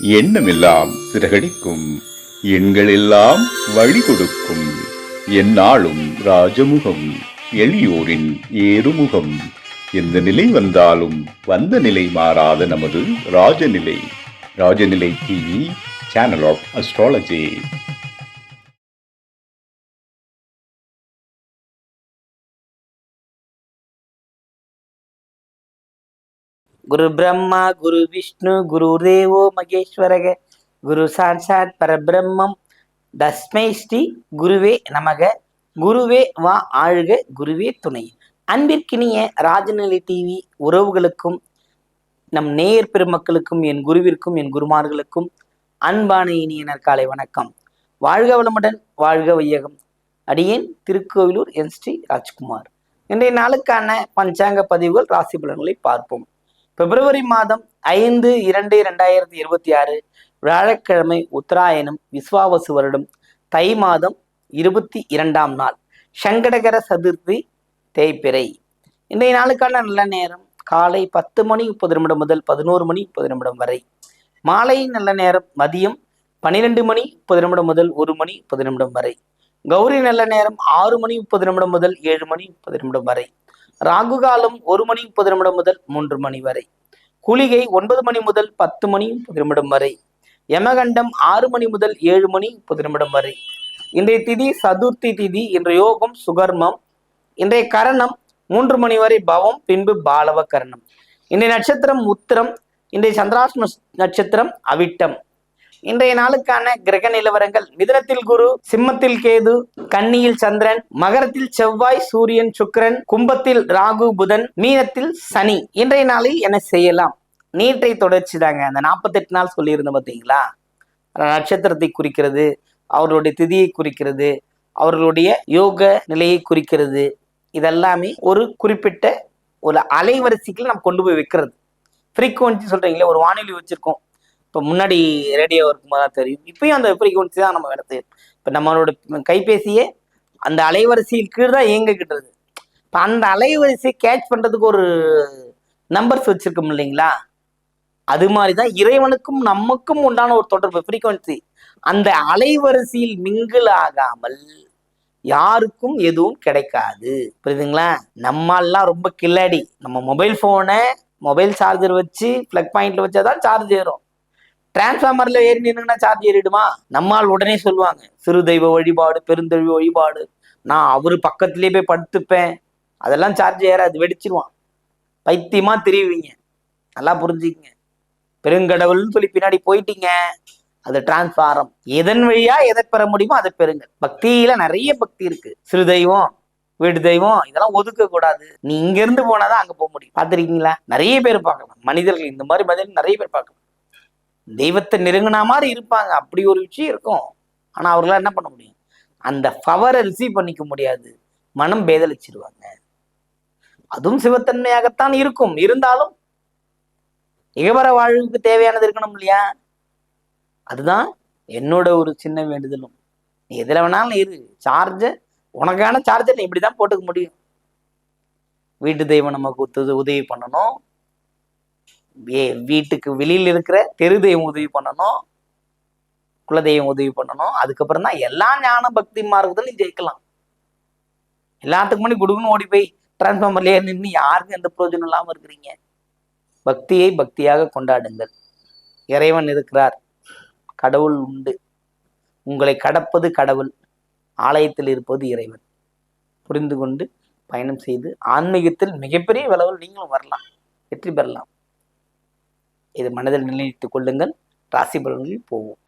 எண்ணமெல்லாம் சிறகடிக்கும், எண்களெல்லாம் வழி கொடுக்கும், எந்நாளும் ராஜமுகம், எளியோரின் ஏறுமுகம். எந்த நிலை வந்தாலும் வந்த நிலை மாறாத நமது Rajanilai. Rajanilai TV, channel of astrology. குரு பிரம்மா குரு விஷ்ணு குரு தேவோ மகேஸ்வரக குரு சாட்சாத் பரபிரம்மம் தஸ்மை ஸ்ரீ குருவே நமக. குருவே வா ஆழ்க, குருவே துணை. அன்பிற்கினிய ராஜநிலை டிவி உறவுகளுக்கும் நம் நேயர் பெருமக்களுக்கும் என் குருவிற்கும் என் குருமார்களுக்கும் அன்பான இனிய நற்காலை வணக்கம். வாழ்க வளமுடன், வாழ்க வையகம். அடியேன் திருக்கோவிலூர் என் ஸ்ரீ ராஜ்குமார். இன்றைய நாளுக்கான பஞ்சாங்க பதிவுகள், ராசி பலன்களை பார்ப்போம். பிப்ரவரி மாதம் 5/2/2026 வியாழக்கிழமை, உத்தராயணம், விஸ்வாவசு வருடம், தை மாதம் 22ஆம் நாள், சங்கடகர சதுர்த்தி, தேய்பிறை. இன்றைய நாளுக்கான நல்ல நேரம் காலை 10:30 முதல் 11:30 வரை. மாலை நல்ல நேரம் மதியம் 12:30 முதல் 1:30 வரை. கௌரி நல்ல நேரம் 6:30 முதல் 7:30 வரை. ராகு காலம் 1:30 முதல் 3 மணி வரை. குளிகை 9 மணி முதல் 10:30 வரை. யமகண்டம் 6 மணி முதல் 7:30 வரை. இன்றைய திதி சதுர்த்தி திதி. இன்றைய யோகம் சுகர்மம். இன்றைய கரணம் 3 மணி வரை பவம், பின்பு பாலவ கரணம். இன்றைய நட்சத்திரம் உத்திரம். இன்றைய சந்திராஷ்டம நட்சத்திரம் அவிட்டம். இன்றைய நாளுக்கான கிரக நிலவரங்கள்: மிதுனத்தில் குரு, சிம்மத்தில் கேது, கன்னியில் சந்திரன், மகரத்தில் செவ்வாய், சூரியன், சுக்கிரன், கும்பத்தில் ராகு, புதன், மீனத்தில் சனி. இன்றைய நாளில் என்ன செய்யலாம்? நீட்டை தொடர்ச்சி தாங்க. அந்த 48 நாள் சொல்லியிருந்தோம் பார்த்தீங்களா? நட்சத்திரத்தை குறிக்கிறது, அவர்களுடைய திதியை குறிக்கிறது, அவர்களுடைய யோக நிலையை குறிக்கிறது. இதெல்லாமே ஒரு குறிப்பிட்ட ஒரு அலைவரிசைக்கு நம்ம கொண்டு போய் வைக்கிறது. ஃப்ரீக்குவன்சி சொல்றீங்களே, ஒரு வானொலி வச்சிருக்கோம். இப்போ முன்னாடி ரேடியோ இருக்கும்போது தான் தெரியும். இப்பயும் அந்த ஃப்ரீக்குவன்சி தான் நம்ம எடுத்து, இப்போ நம்மளோட கைபேசியே அந்த அலைவரிசையில் கீழ் தான் இயங்கிக்கிட்டது. இப்போ அந்த அலைவரிசையை கேட்ச் பண்ணுறதுக்கு ஒரு நம்பர்ஸ் வச்சிருக்கோம் இல்லைங்களா? அது மாதிரி தான் இறைவனுக்கும் நமக்கும் உண்டான ஒரு தொடர்பு, ஃப்ரீக்குவன்சி. அந்த அலைவரிசையில் மிங்கிள் ஆகாமல் யாருக்கும் எதுவும் கிடைக்காது. புரியுதுங்களா? நம்மளாம் ரொம்ப கில்லாடி. நம்ம மொபைல் ஃபோனை மொபைல் சார்ஜர் வச்சு பிளக் பாயிண்ட்ல வச்சாதான் சார்ஜ் ஏறும். டிரான்ஸ்ஃபார்மர்ல ஏறி நின்னுங்கன்னா சார்ஜ் ஏறிடுமா? நம்மால் உடனே சொல்லுவாங்க, சிறு தெய்வ வழிபாடு, பெருந்தெய்வ வழிபாடு, நான் அவரு பக்கத்திலே போய் படுத்துப்பேன், அதெல்லாம் சார்ஜ் ஏறாது, வெடிச்சிருவான். பைத்தியமா தெரியுவீங்க. நல்லா புரிஞ்சுக்கங்க. பெருங்கடவுள்னு சொல்லி பின்னாடி போயிட்டீங்க, அது டிரான்ஸ்பாரம். எதன் வழியா எதை பெற முடியுமோ அதை பெறுங்க. பக்தியில நிறைய பக்தி இருக்கு. சிறு தெய்வம், வீட்டு தெய்வம், இதெல்லாம் ஒதுக்க கூடாது. நீ இங்க இருந்து போனாதான் அங்க போக முடியும். பார்த்திருக்கீங்களா? நிறைய பேர் பார்க்கலாம். மனிதர்கள் இந்த மாதிரி மனிதர்கள் நிறைய பேர் பார்க்கலாம். தெய்வத்தை நெருங்கினா மாதிரி இருப்பாங்க, அப்படி ஒரு விஷயம் இருக்கும். ஆனா அவர்களால் என்ன பண்ண முடியும்? அந்த பவரை ரிசீவ் பண்ணிக்க முடியாது. மனம் பேதலிச்சிருவாங்க. அதுவும் சிவத்தன்மையாகத்தான் இருக்கும். இருந்தாலும் இகவர வாழ்வுக்கு தேவையானது இருக்கணும் இல்லையா? அதுதான் என்னோட ஒரு சின்ன வேண்டுதலும். நீ எதுல வேணாலும் இரு, சார்ஜர் உனக்கான சார்ஜர் நீ இப்படிதான் போட்டுக்க முடியும். வீட்டு தெய்வம் நமக்கு உதவி பண்ணணும், வீட்டுக்கு வெளியில் இருக்கிற தெரு தெய்வம் உதவி பண்ணணும், குலதெய்வம் உதவி பண்ணணும். அதுக்கப்புறம் தான் எல்லா ஞான பக்தி மார்க்கத்திலும் ஜெயிக்கலாம். எல்லாத்துக்கு முன்னாடி குடுக்குன்னு ஓடி போய் டிரான்ஸ்ஃபார்மர்லயே நின்று யாருக்கும் எந்த பிரயோஜனம் இல்லாம இருக்கிறீங்க. பக்தியை பக்தியாக கொண்டாடுங்கள். இறைவன் இருக்கிறார், கடவுள் உண்டு. உங்களை கடப்பது கடவுள், ஆலயத்தில் இருப்பது இறைவன். புரிந்து கொண்டு பயணம் செய்து ஆன்மீகத்தில் மிகப்பெரிய அளவில் நீங்களும் வரலாம், வெற்றி பெறலாம். இது மனதில் நிலைநிறுத்திக் கொள்ளுங்கள். ராசி பலன்களில் போவோம்.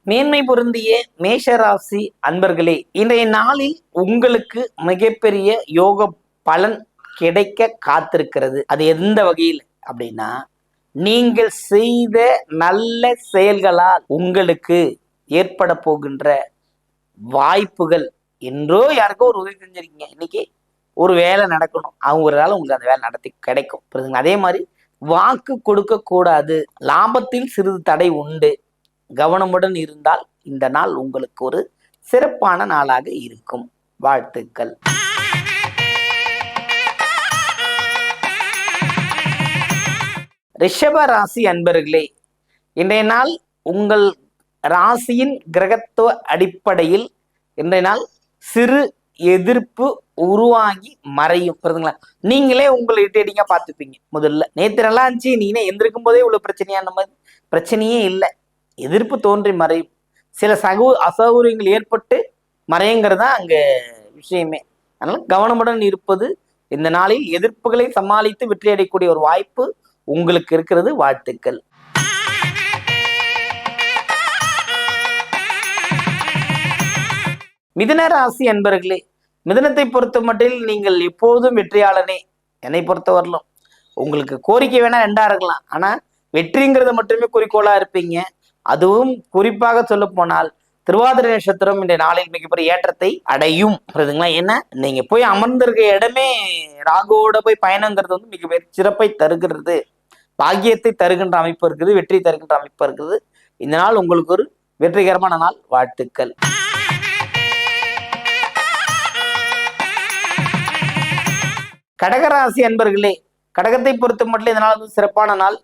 மேன்மை பொருந்திய மேஷ ராசி அன்பர்களே, இன்றைய நாளில் உங்களுக்கு மிகப்பெரிய யோக பலன் கிடைக்க காத்திருக்கிறது. அது எந்த வகையில் அப்படின்னா, நீங்கள் செய்த நல்ல செயல்களால் உங்களுக்கு ஏற்பட போகின்ற வாய்ப்புகள். என்றோ யாருக்கோ ஒரு உதவி செஞ்சிருக்கீங்க, இன்னைக்கு ஒரு வேலை நடக்கணும், அவங்க ஒரு வேலை உங்களுக்கு அந்த வேலை நடத்தி கிடைக்கும். புரியுதுங்களா? அதே மாதிரி வாக்கு கொடுக்க கூடாது. லாபத்தில் சிறிது தடை உண்டு. கவனமுடன் இருந்தால் இந்த நாள் உங்களுக்கு ஒரு சிறப்பான நாளாக இருக்கும். வாழ்த்துக்கள். ரிஷப ராசி அன்பர்களே, இன்றைய நாள் உங்கள் ராசியின் கிரகத்துவ அடிப்படையில் இன்றைய நாள் சிறு எதிர்ப்பு உருவாகி மறையும். புரியுதுங்களா? நீங்களே உங்களை இட்டடிங்க பார்த்துப்பீங்க. முதல்ல நேற்று நல்லா இருந்துச்சு, நீனே எந்திருக்கும் போதே இவ்வளவு பிரச்சனையான மாதிரி பிரச்சனையே இல்லை. எதிர்ப்பு தோன்றி மறையும். சில அசௌகரியங்கள் ஏற்பட்டு மறையுங்கிறது தான் அங்க விஷயமே. அதனால கவனமுடன் இருப்பது, இந்த நாளில் எதிர்ப்புகளை சமாளித்து வெற்றி அடையக்கூடிய ஒரு வாய்ப்பு உங்களுக்கு இருக்கிறது. வாழ்த்துக்கள். மிதுன ராசி அன்பர்களே, மிதுனத்தை பொறுத்த மட்டில் நீங்கள் எப்போதும் வெற்றியாளனே. என்னை பொறுத்த வரலும் உங்களுக்கு கோரிக்கை வேணா ரெண்டா இருக்கலாம், ஆனா வெற்றிங்கிறத மட்டுமே குறிக்கோளா இருப்பீங்க. அதுவும் குறிப்பாக சொல்ல போனால் திருவாதிரை நட்சத்திரம் இந்த நாளில் மிகப்பெரிய ஏற்றத்தை அடையும். புரியுதுங்களா? ஏன்னா நீங்க போய் அமர்ந்திருக்க இடமே ராகுவோட போய் பயணங்கிறது வந்து மிகப்பெரிய சிறப்பை தருகிறது, பாக்கியத்தை தருகின்ற அமைப்பு இருக்குது, வெற்றி தருகின்ற அமைப்பு இருக்குது. இந்த நாள் உங்களுக்கு ஒரு வெற்றிகரமான நாள். வாழ்த்துக்கள். கடகராசி அன்பர்களே, கடகத்தை பொறுத்த மட்டும் இந்த நாள் வந்து சிறப்பான நாள்.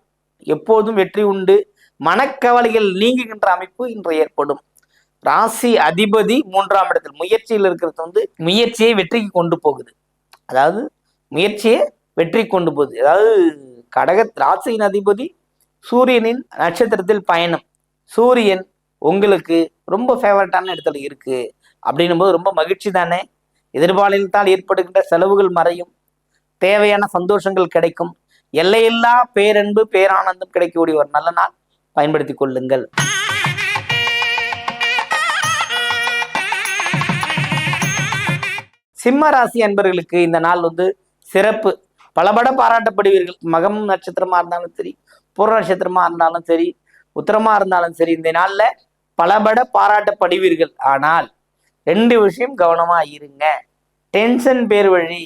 எப்போதும் வெற்றி உண்டு, மனக்கவலைகள் நீங்குகின்ற அமைப்பு இன்று ஏற்படும். ராசி அதிபதி 3ஆம் இடத்தில் முயற்சியில் இருக்கிறது வந்து முயற்சியை வெற்றிக்கு கொண்டு போகுது. அதாவது முயற்சியை வெற்றி கொண்டு போகுது. அதாவது ராசியின் அதிபதி சூரியனின் நட்சத்திரத்தில் பயணம். சூரியன் உங்களுக்கு ரொம்ப ஃபேவரட்டான இடத்துல இருக்கு அப்படின்னும் போது ரொம்ப மகிழ்ச்சி தானே. எதிர்பாலினத்தால் ஏற்படுகின்ற செலவுகள் மறையும், தேவையான சந்தோஷங்கள் கிடைக்கும், எல்லையில்லா பேரன்பு பேரானந்தம் கிடைக்கக்கூடிய ஒரு நல்ல நாள். பயன்படுத்திக் கொள்ளுங்கள். சிம்ம ராசி அன்பர்களுக்கு இந்த நாள் வந்து சிறப்பு, பலபட பாராட்டப்படுவீர்கள். மகம் நட்சத்திரமா இருந்தாலும் சரி, பூர்வ நட்சத்திரமா இருந்தாலும் சரி, உத்தரமா இருந்தாலும் சரி, இந்த நாள்ல பலபட பாராட்டப்படுவீர்கள். ஆனால் 2 விஷயம் கவனமா இருங்க. டென்ஷன் பேர் வழி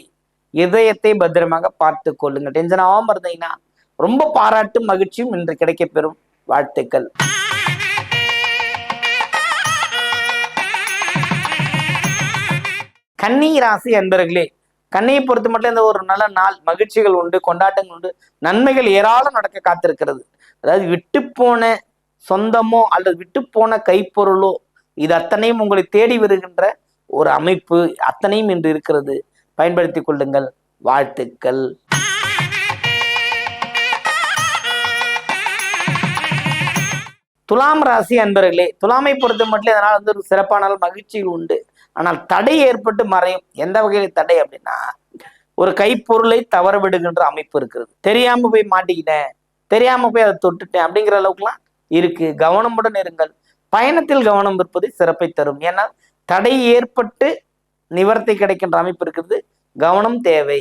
இதயத்தை பத்திரமாக பார்த்து கொள்ளுங்க. டென்ஷன் ஆகாம இருந்தீங்கன்னா ரொம்ப பாராட்டும் மகிழ்ச்சியும் இன்று கிடைக்க பெறும். வாழ்த்துக்கள். கன்னி ராசி அன்பர்களே, கன்னியை பொறுத்த மட்டும் இந்த ஒரு நல்ல நாள், மகிழ்ச்சிகள் உண்டு, கொண்டாட்டங்கள் உண்டு, நன்மைகள் ஏராளம் நடக்க காத்திருக்கிறது. அதாவது விட்டு போன சொந்தமோ அல்லது விட்டு போன கைப்பொருளோ இது அத்தனையும் உங்களை தேடி வருகின்ற ஒரு அமைப்பு அத்தனையும் இன்று இருக்கிறது. பயன்படுத்திக் கொள்ளுங்கள். வாழ்த்துக்கள். துலாம் ராசி அன்பர்களே, துலாமை பொறுத்த மட்டும் இதனால் வந்து ஒரு சிறப்பான நாள், மகிழ்ச்சிகள் உண்டு. ஆனால் தடை ஏற்பட்டு மறையும். எந்த வகையில தடை அப்படின்னா, ஒரு கைப்பொருளை தவற விடுகின்ற அமைப்பு இருக்கிறது. தெரியாம போய் மாட்டிக்கிட்டேன், தெரியாம போய் அதை தொட்டுட்டேன் அப்படிங்கிற அளவுக்குலாம் இருக்கு. கவனமுடன் இருங்கள். பயணத்தில் கவனம் இருப்பது சிறப்பை தரும். ஏன்னா தடை ஏற்பட்டு நிவர்த்தி கிடைக்கின்ற அமைப்பு இருக்கிறது. கவனம் தேவை.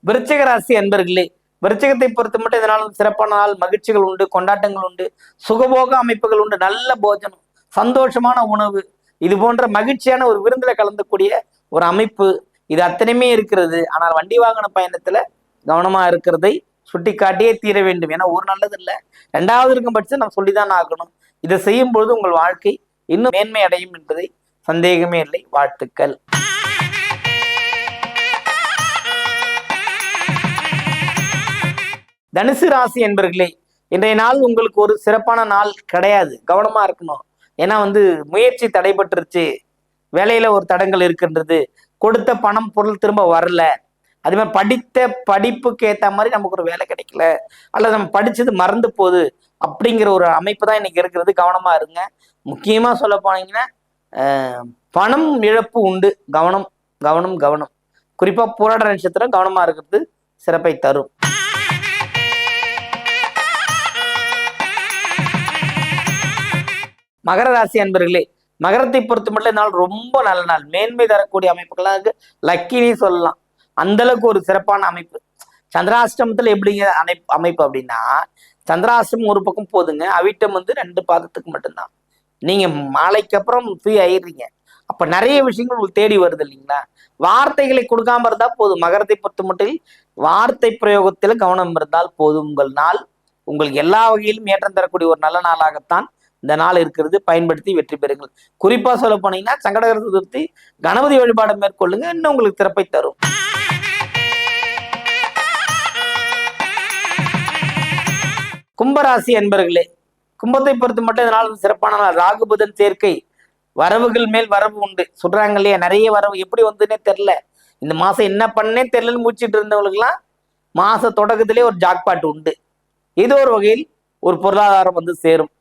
விருச்சிக ராசி அன்பர்களே, விருச்சிகத்தை பொறுத்த மட்டும் இதனால் சிறப்பான நாள், மகிழ்ச்சிகள் உண்டு, கொண்டாட்டங்கள் உண்டு, சுகபோக அமைப்புகள் உண்டு, நல்ல போஜனம், சந்தோஷமான உணவு, இது போன்ற மகிழ்ச்சியான ஒரு விருந்தில் கலந்தக்கூடிய ஒரு அமைப்பு இது அத்தனையுமே இருக்கிறது. ஆனால் வண்டி வாகன பயணத்துல கவனமா இருக்கிறதை சுட்டி காட்டியே தீர வேண்டும். ஏன்னா ஒரு நல்லது இல்லை, 2வது இருக்கும் பட்சம் நம்ம சொல்லிதான் ஆகணும். இதை செய்யும் பொழுது உங்கள் வாழ்க்கை இன்னும் மேன்மை அடையும் என்பதை சந்தேகமே இல்லை. வாழ்த்துக்கள். தனுசு ராசி என்பர்களே, இன்றைய நாள் உங்களுக்கு ஒரு சிறப்பான நாள் கிடையாது. கவனமா இருக்கணும். ஏன்னா வந்து முயற்சி தடைபட்டுருச்சு, வேலையில ஒரு தடங்கள் இருக்கின்றது, கொடுத்த பணம் பொருள் திரும்ப வரல, அதே மாதிரி படித்த படிப்புக்கு ஏற்ற மாதிரி நமக்கு ஒரு வேலை கிடைக்கல, அல்லது நம்ம படிச்சது மறந்து போகுது அப்படிங்கிற ஒரு அமைப்பு தான் இன்னைக்கு இருக்கிறது. கவனமா இருங்க. முக்கியமா சொல்ல போனீங்கன்னா பணம் இழப்பு உண்டு. கவனம் கவனம் கவனம். குறிப்பா போராட நட்சத்திரம் கவனமா இருக்கிறது சிறப்பை தரும். மகர ராசி அன்பர்களே, மகரத்தை பொறுத்த மட்டும் நாள் ரொம்ப நல்ல நாள், மேன்மை தரக்கூடிய அமைப்புகளாக இருக்கு. லக்கினே சொல்லலாம். அந்த அளவுக்கு ஒரு சிறப்பான அமைப்பு. சந்திராஷ்டமத்துல எப்படிங்க அமைப்பு அப்படின்னா, சந்திராஷ்டமம் ஒரு பக்கம் போதுங்க, அவிட்டம் வந்து 2 பாதத்துக்கு மட்டும்தான். நீங்க மாலைக்கு அப்புறம் ஃப்ரீ ஆயிடுறீங்க. அப்ப நிறைய விஷயங்கள் உங்களுக்கு தேடி வருது இல்லைங்களா? வார்த்தைகளை கொடுக்காம இருந்தா போதும். மகரத்தை பொறுத்த மட்டும் வார்த்தை பிரயோகத்துல கவனம் இருந்தால் போதும். உங்கள் நாள் உங்களுக்கு எல்லா வகையிலும் ஏற்றம் தரக்கூடிய ஒரு நல்ல நாளாகத்தான் இந்த நாள் இருக்கிறது. பயன்படுத்தி வெற்றி பெறுங்கள். குறிப்பா சொல்ல போனீங்கன்னா சங்கடகர சதுர்த்தி கணபதி வழிபாடு மேற்கொள்ளுங்க, இன்னும் உங்களுக்கு சிறப்பை தரும். கும்பராசி அன்பர்களே, கும்பத்தை பொறுத்து மட்டும் இதனால் சிறப்பான நாள். ராகு புதன் சேர்க்கை, வரவுகள் மேல் வரவு உண்டு சொல்றாங்க இல்லையா? நிறைய வரவு எப்படி வந்ததுன்னே தெரில, இந்த மாசம் என்ன பண்ணே தெரியலன்னு முடிச்சிட்டு இருந்தவங்களுக்குலாம் மாச தொடக்கத்திலே ஒரு ஜாக்பாட் உண்டு. ஏதோ ஒரு வகையில் ஒரு பொருளாதாரம் வந்து சேரும்.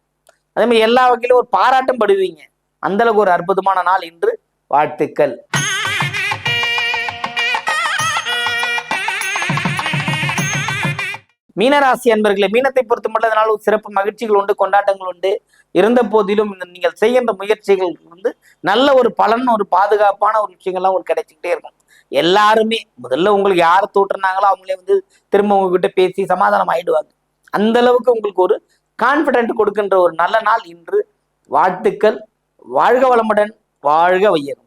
அதே மாதிரி எல்லா வகையிலும் ஒரு பாராட்டம் படுவீங்க. அந்த அளவுக்கு ஒரு அற்புதமான நாள் இன்று. வாழ்த்துக்கள். மீனராசி அன்பர்களே, மீனத்தை பொறுத்த மட்டும் அதனால் ஒரு சிறப்பு மகிழ்ச்சிகள் உண்டு, கொண்டாட்டங்கள் உண்டு. இருந்த போதிலும் நீங்கள் செய்கின்ற முயற்சிகள் வந்து நல்ல ஒரு பலன், ஒரு பாதுகாப்பான ஒரு விஷயங்கள்லாம் உங்களுக்கு கிடைச்சிக்கிட்டே இருக்கும். எல்லாருமே முதல்ல உங்களுக்கு யார் தோற்றுனாங்களோ அவங்களே வந்து திரும்ப உங்ககிட்ட பேசி சமாதானம் ஆயிடுவாங்க. அந்த அளவுக்கு உங்களுக்கு ஒரு கான்பிடென்ட் கொடுக்கின்ற ஒரு நல்ல நாள் இன்று. வாழ்த்துக்கள். வாழ்க வளமுடன், வாழ்க வையகம்.